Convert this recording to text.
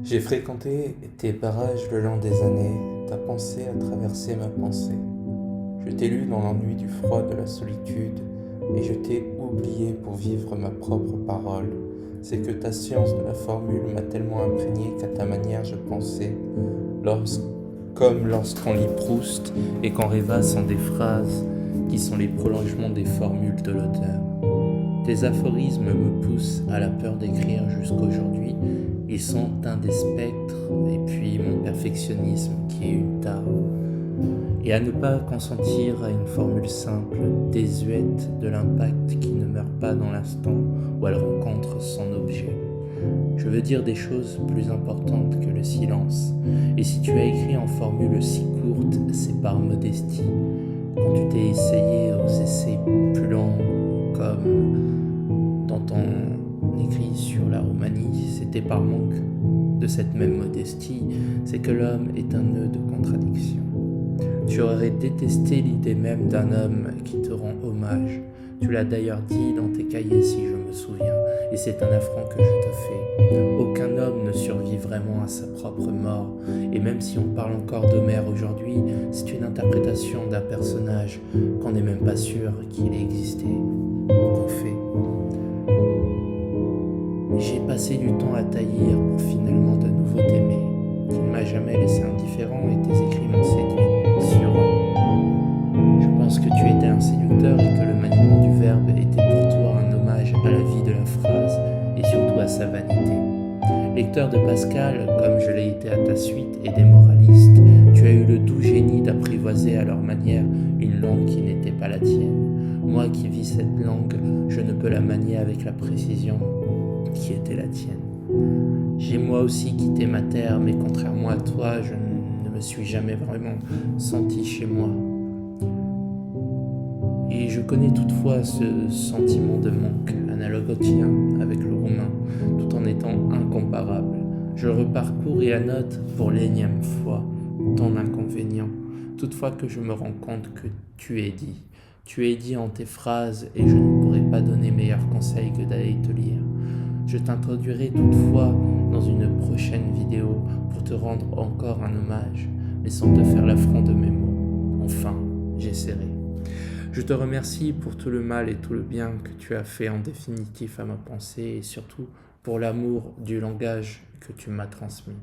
J'ai fréquenté tes parages le long des années, ta pensée a traversé ma pensée. Je t'ai lu dans l'ennui du froid de la solitude, et je t'ai oublié pour vivre ma propre parole. C'est que ta science de la formule m'a tellement imprégné qu'à ta manière je pensais, comme lorsqu'on lit Proust et qu'on rêvasse en des phrases qui sont les prolongements des formules de l'auteur. Tes aphorismes me poussent à la peur d'écrire jusqu'aujourd'hui. Ils sont un des spectres, et puis mon perfectionnisme qui est une tare. Et à ne pas consentir à une formule simple, désuète de l'impact qui ne meurt pas dans l'instant où elle rencontre son objet. Je veux dire des choses plus importantes que le silence. Et si tu as écrit en formule si courte, c'est par modestie. Quand tu t'es essayé aux essais plus longs, comme dans ton écrit sur la Roumanie, c'était par manque de cette même modestie. C'est que l'homme est un nœud de contradiction. Tu aurais détesté l'idée même d'un homme qui te rend hommage. Tu l'as d'ailleurs dit dans tes cahiers si je me souviens, et c'est un affront que je te fais. Aucun homme ne survit vraiment à sa propre mort, et même si on parle encore d'Homère aujourd'hui, c'est une interprétation d'un personnage qu'on n'est même pas sûr qu'il ait existé, qu'on fait. J'ai passé du temps à taillir pour finalement de nouveau t'aimer. Tu ne m'as jamais laissé indifférent et tes écrits m'ont séduit. Je pense que tu étais un séducteur et que le maniement du verbe était pour toi un hommage à la vie de la phrase et surtout à sa vanité. Lecteur de Pascal, comme je l'ai été à ta suite, et des moralistes, tu as eu le doux génie d'apprivoiser à leur manière une langue qui n'était pas la tienne. Moi qui vis cette langue, je ne peux la manier avec la précision qui était la tienne. J'ai moi aussi quitté ma terre, mais contrairement à toi, je ne me suis jamais vraiment senti chez moi. Et je connais toutefois ce sentiment de manque, analogue au tien, avec le roumain, tout en étant incomparable. Je reparcours et annote pour l'énième fois ton inconvénient, toutefois que je me rends compte que tu es dit. Tu es dit en tes phrases et je ne pourrais pas donner meilleur conseil que d'aller te lire. Je t'introduirai toutefois dans une prochaine vidéo pour te rendre encore un hommage, mais sans te faire l'affront de mes mots. Enfin, j'essaierai. Je te remercie pour tout le mal et tout le bien que tu as fait en définitif à ma pensée et surtout pour l'amour du langage que tu m'as transmis.